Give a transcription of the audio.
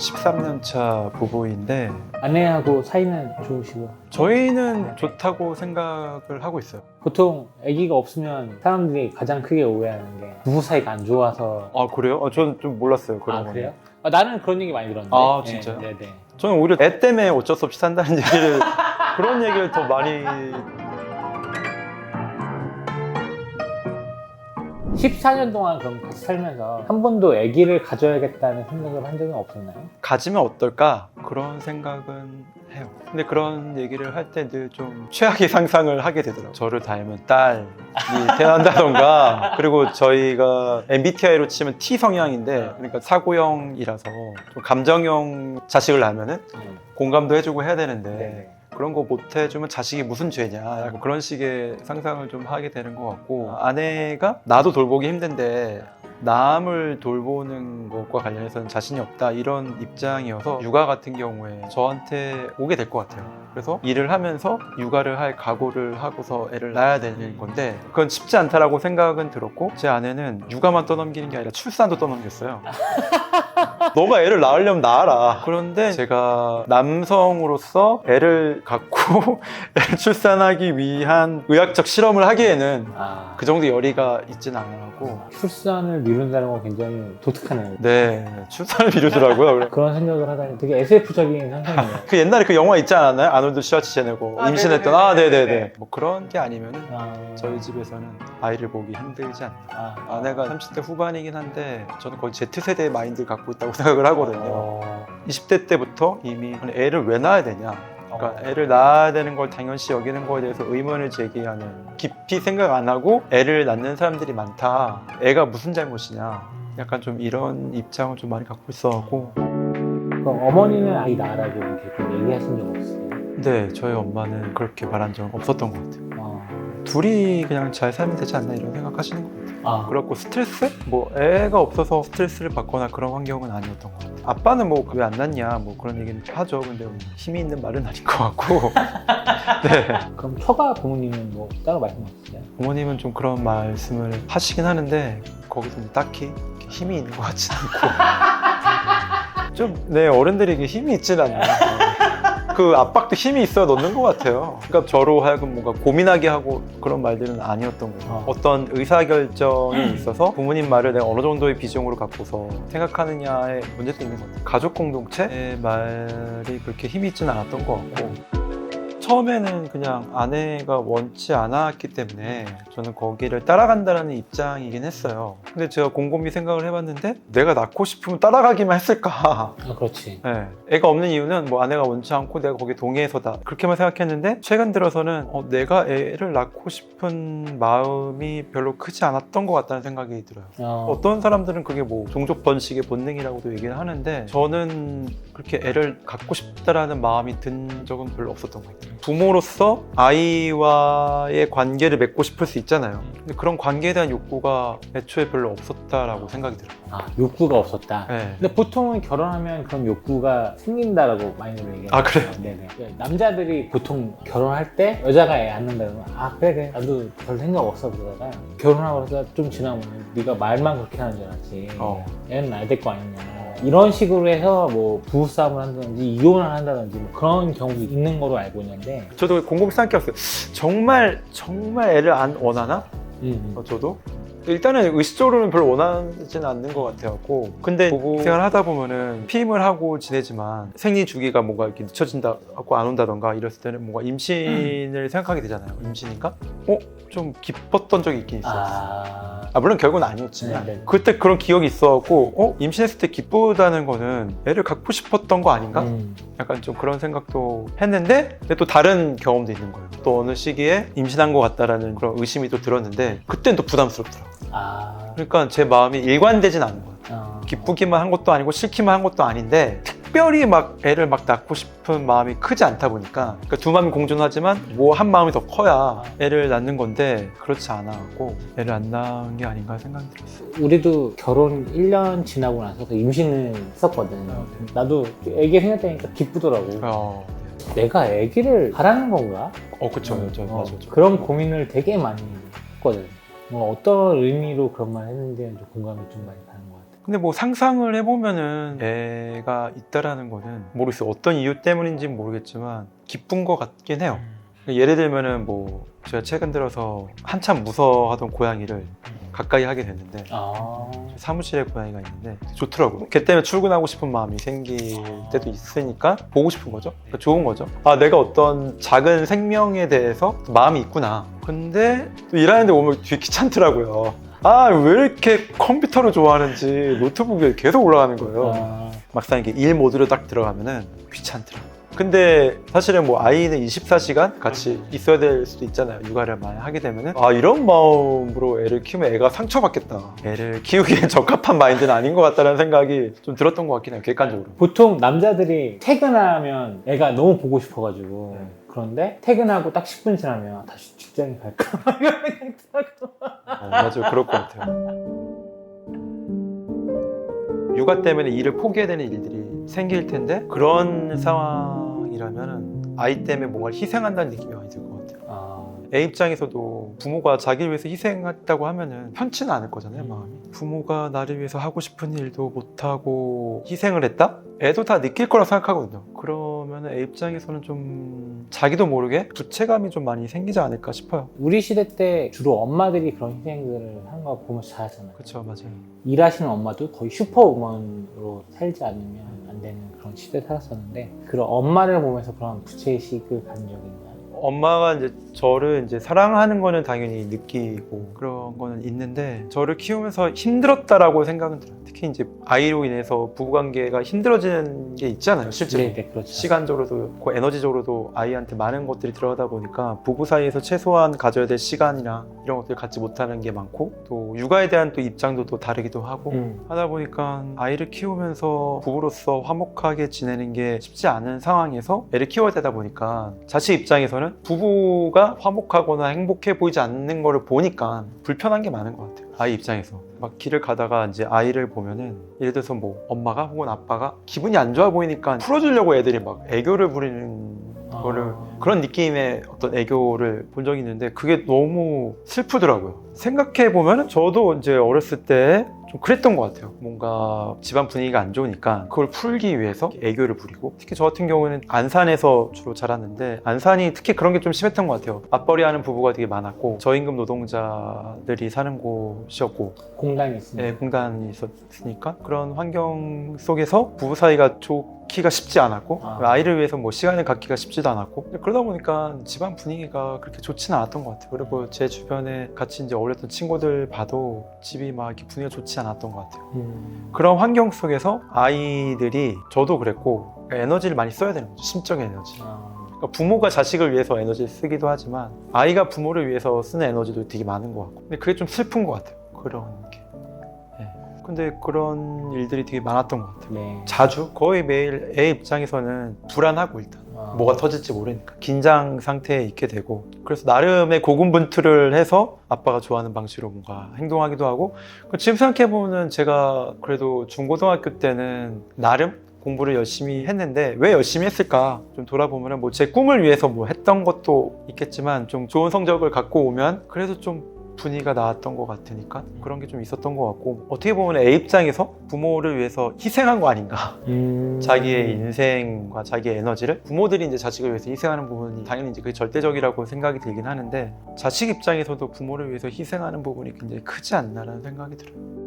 13년 차 부부인데 아내하고 사이는 좋으시고 저희는 좋다고 생각을 하고 있어요. 보통 아기가 없으면 사람들이 가장 크게 오해하는 게 부부 사이가 안 좋아서. 아 그래요? 저는 좀 몰랐어요 그런 아 거는. 그래요? 나는 그런 얘기 많이 들었는데. 아, 진짜요? 네네. 저는 오히려 애 때문에 어쩔 수 없이 산다는 얘기를 그런 얘기를 더 많이 14년 동안 그럼 같이 살면서 한 번도 아기를 가져야겠다는 생각을 한 적은 없었나요? 가지면 어떨까 그런 생각은 해요. 근데 그런 얘기를 할 때 늘 좀 최악의 상상을 하게 되더라고요. 저를 닮은 딸이 태어난다던가 그리고 저희가 MBTI로 치면 T 성향인데 그러니까 사고형이라서 좀 감정형 자식을 낳으면은 공감도 해주고 해야 되는데 네네. 그런 거 못 해주면 자식이 무슨 죄냐 약간 그런 식의 상상을 좀 하게 되는 것 같고 아내가 나도 돌보기 힘든데 남을 돌보는 것과 관련해서는 자신이 없다 이런 입장이어서 육아 같은 경우에 저한테 오게 될 것 같아요. 그래서 일을 하면서 육아를 할 각오를 하고서 애를 낳아야 되는 건데 그건 쉽지 않다라고 생각은 들었고 제 아내는 육아만 떠넘기는 게 아니라 출산도 떠넘겼어요. 너가 애를 낳으려면 낳아라. 그런데 제가 남성으로서 애를 갖고 애를 출산하기 위한 의학적 실험을 하기에는 그 정도 열의가 있지는 않아고 출산을 미룬다는 건 굉장히 독특하네요. 네 출산을 미루더라고요. 그런 생각을 하다니 되게 SF적인 상상이네요. 그 옛날에 그 영화 있지 않았나요? 아놀드 슈와츠제네거 임신했던 네네네 뭐 그런 게 아니면은 저희 집에서는 아이를 보기 힘들지 않나. 아내가 30대 후반이긴 한데 저는 거의 Z세대의 마인드를 갖고 있다고 생각을 하거든요. 20대 때부터 이미 애를 왜 낳아야 되냐, 그러니까 애를 낳아야 되는 걸 당연시 여기는 거에 대해서 의문을 제기하는, 깊이 생각 안 하고 애를 낳는 사람들이 많다, 애가 무슨 잘못이냐, 약간 좀 이런 입장을 좀 많이 갖고 있어갖고. 그럼 어머니는 아이 낳으라고 이렇게 좀 얘기하신 적 없으세요? 네, 저희 엄마는 그렇게 말한 적 없었던 것 같아요. 둘이 그냥 잘 살면 되지 않나 이런 생각하시는 것 같아요. 그렇고 스트레스? 뭐 애가 없어서 스트레스를 받거나 그런 환경은 아니었던 것 같아요. 아빠는 뭐 왜 안 낳냐 뭐 그런 얘기는 하죠. 근데 뭐 힘이 있는 말은 아닌 것 같고. 네. 그럼 처가 부모님은 뭐 따로 말씀 없으세요? 부모님은 좀 그런 말씀을 하시긴 하는데 거기서 딱히 힘이 있는 것 같지는 않고. 좀 네, 어른들이 이게 힘이 있진 않나요. 그 압박도 힘이 있어야 넣는 것 같아요. 그러니까 저로 하여금 뭔가 고민하게 하고 그런 말들은 아니었던 거예요. 어떤 의사결정에 있어서 부모님 말을 내가 어느 정도의 비중으로 갖고서 생각하느냐의 문제도 있는 것 같아요. 가족 공동체의 말이 그렇게 힘이 있지는 않았던 것 같고, 처음에는 그냥 아내가 원치 않았기 때문에 저는 거기를 따라간다는 입장이긴 했어요. 근데 제가 곰곰이 생각을 해봤는데 내가 낳고 싶으면 따라가기만 했을까. 그렇지. 네. 애가 없는 이유는 뭐 아내가 원치 않고 내가 거기에 동의해서다 그렇게만 생각했는데, 최근 들어서는 내가 애를 낳고 싶은 마음이 별로 크지 않았던 것 같다는 생각이 들어요. 어떤 사람들은 그게 뭐 종족 번식의 본능이라고도 얘기를 하는데 저는 그렇게 애를 갖고 싶다라는 마음이 든 적은 별로 없었던 것 같아요. 부모로서 아이와의 관계를 맺고 싶을 수 있잖아요. 근데 그런 관계에 대한 욕구가 애초에 별로 없었다라고 생각이 들어요. 욕구가 없었다. 네. 근데 보통은 결혼하면 그런 욕구가 생긴다라고 많이들 얘기해요. 그래요? 네네. 남자들이 보통 결혼할 때 여자가 애 안 낳는다 그러면 그래 나도 별 생각 없어 그러다가 결혼하고 나서 좀 지나면 네가 말만 그렇게 하는 줄 알았지 애는 낳아야 될 거 아니냐 이런 식으로 해서 뭐 부부싸움을 한다든지 이혼을 한다든지 뭐 그런 경우도 있는 거로 알고 있는데, 저도 곰곰이 생각해봤어요. 정말 애를 안 원하나? 저도 일단은 의식적으로는 별로 원하지는 않는 것 같아갖고. 근데 부부 생활을 하다 보면은 피임을 하고 지내지만 생리 주기가 뭔가 이렇게 늦춰진다 하고 안 온다던가 이랬을 때는 뭔가 임신을 생각하게 되잖아요. 임신인가? 좀 기뻤던 적이 있긴 있어요. 물론 결국은 아니었지만 그때 그런 기억이 있어갖고 임신했을 때 기쁘다는 거는 애를 갖고 싶었던 거 아닌가? 약간 좀 그런 생각도 했는데, 근데 또 다른 경험도 있는 거예요. 또 어느 시기에 임신한 것 같다라는 그런 의심이 또 들었는데 그때는 또 부담스럽더라고요. 그러니까 제 마음이 일관되진 않은 거예요. 기쁘기만 한 것도 아니고 싫기만 한 것도 아닌데 특별히 막 애를 막 낳고 싶은 마음이 크지 않다 보니까, 그러니까 두 마음이 공존하지만 뭐 한 마음이 더 커야 애를 낳는 건데 그렇지 않아갖고 애를 안 낳은 게 아닌가 생각이 들었어요. 우리도 결혼 1년 지나고 나서 그 임신을 했었거든. 나도 애기 생겼다니까 기쁘더라고. 내가 애기를 바라는 건가? 그쵸. 맞아. 그런 고민을 되게 많이 했거든. 어떤 의미로 그런 말 했는지는 좀 공감이 좀 많이 가는 것 같아. 근데 뭐 상상을 해보면은 애가 있다라는 거는 모르겠어요. 어떤 이유 때문인지는 모르겠지만 기쁜 것 같긴 해요. 예를 들면은 뭐 제가 최근 들어서 한참 무서워하던 고양이를 가까이 하게 됐는데 사무실에 고양이가 있는데 좋더라고요. 걔 때문에 출근하고 싶은 마음이 생길 때도 있으니까 보고 싶은 거죠. 그러니까 좋은 거죠. 아, 내가 어떤 작은 생명에 대해서 마음이 있구나. 근데 또 일하는데 오면 되게 귀찮더라고요. 아, 왜 이렇게 컴퓨터를 좋아하는지 노트북에 계속 올라가는 거예요. 막상 이렇게 일 모드로 딱 들어가면은 귀찮더라고요. 근데 사실은 뭐 아이는 24시간 같이 있어야 될 수도 있잖아요. 육아를 많이 하게 되면은 아, 이런 마음으로 애를 키우면 애가 상처받겠다. 애를 키우기엔 적합한 마인드는 아닌 것 같다는 생각이 좀 들었던 것 같긴 해요. 객관적으로. 보통 남자들이 퇴근하면 애가 너무 보고 싶어가지고 그런데 퇴근하고 딱 10분 지나면 다시 직장에 갈까? 맞아요. 그럴 것 같아요. 육아 때문에 일을 포기해야 되는 일들이 생길 텐데 그런 상황이라면 아이 때문에 뭔가를 희생한다는 느낌이 많이 들 것 같아요. 애 입장에서도 부모가 자기를 위해서 희생했다고 하면은 편치는 않을 거잖아요, 마음이. 부모가 나를 위해서 하고 싶은 일도 못하고 희생을 했다? 애도 다 느낄 거라고 생각하거든요. 그러면 애 입장에서는 좀 자기도 모르게 부채감이 좀 많이 생기지 않을까 싶어요. 우리 시대 때 주로 엄마들이 그런 희생들을 하는 거 보면서 잘하잖아요. 그렇죠, 맞아요. 일하시는 엄마도 거의 슈퍼우먼으로 살지 않으면 안 되는 그런 시대에 살았었는데 그런 엄마를 보면서 그런 부채의식을 가진 적이 있나요? 엄마가 이제 저를 이제 사랑하는 거는 당연히 느끼고 그런 거는 있는데 저를 키우면서 힘들었다라고 생각은 들어요. 특히 이제 아이로 인해서 부부관계가 힘들어지는 게 있잖아요, 실제로. 네, 그렇죠. 시간적으로도 그렇고 에너지적으로도 아이한테 많은 것들이 들어가다 보니까 부부 사이에서 최소한 가져야 될 시간이나 이런 것들 갖지 못하는 게 많고 또 육아에 대한 또 입장도 또 다르기도 하고 하다 보니까 아이를 키우면서 부부로서 화목하게 지내는 게 쉽지 않은 상황에서 애를 키워야 되다 보니까 자식 입장에서는 부부가 화목하거나 행복해 보이지 않는 거를 보니까 불편한 게 많은 것 같아요. 아이 입장에서 막 길을 가다가 이제 아이를 보면은 예를 들어서 뭐 엄마가 혹은 아빠가 기분이 안 좋아 보이니까 풀어주려고 애들이 막 애교를 부리는 거를 그런 느낌의 어떤 애교를 본 적이 있는데 그게 너무 슬프더라고요. 생각해 보면 저도 이제 어렸을 때 좀 그랬던 것 같아요. 뭔가 집안 분위기가 안 좋으니까 그걸 풀기 위해서 애교를 부리고 특히 저 같은 경우는 안산에서 주로 자랐는데 안산이 특히 그런 게 좀 심했던 것 같아요. 맞벌이 하는 부부가 되게 많았고 저임금 노동자들이 사는 곳이었고 공단이 있습니다. 네, 공단이 있었으니까 그런 환경 속에서 부부 사이가 좋기가 쉽지 않았고 아이를 위해서 뭐 시간을 갖기가 쉽지도 않았고 그러다 보니까 집안 분위기가 그렇게 좋지는 않았던 것 같아요. 그리고 제 주변에 같이 이제 어울렸던 친구들 봐도 집이 막 이렇게 분위기가 좋지 않았던 것 같아요. 그런 환경 속에서 아이들이 저도 그랬고 에너지를 많이 써야 되는 거죠. 심적 에너지. 그러니까 부모가 자식을 위해서 에너지를 쓰기도 하지만 아이가 부모를 위해서 쓰는 에너지도 되게 많은 것 같고 근데 그게 좀 슬픈 것 같아요. 그런 게. 네. 근데 그런 일들이 되게 많았던 것 같아요. 네. 자주 거의 매일 애 입장에서는 불안하고 일단 뭐가 터질지 모르니까 긴장 상태에 있게 되고 그래서 나름의 고군분투를 해서 아빠가 좋아하는 방식으로 뭔가 행동하기도 하고 지금 생각해보면 제가 그래도 중고등학교 때는 나름 공부를 열심히 했는데 왜 열심히 했을까 좀 돌아보면 뭐 제 꿈을 위해서 뭐 했던 것도 있겠지만 좀 좋은 성적을 갖고 오면 그래도 좀 분위기가 나았던 것 같으니까 그런 게 좀 있었던 것 같고 어떻게 보면 애 입장에서 부모를 위해서 희생한 거 아닌가 자기의 인생과 자기의 에너지를 부모들이 이제 자식을 위해서 희생하는 부분이 당연히 이제 그게 절대적이라고 생각이 들긴 하는데 자식 입장에서도 부모를 위해서 희생하는 부분이 굉장히 크지 않나라는 생각이 들어요.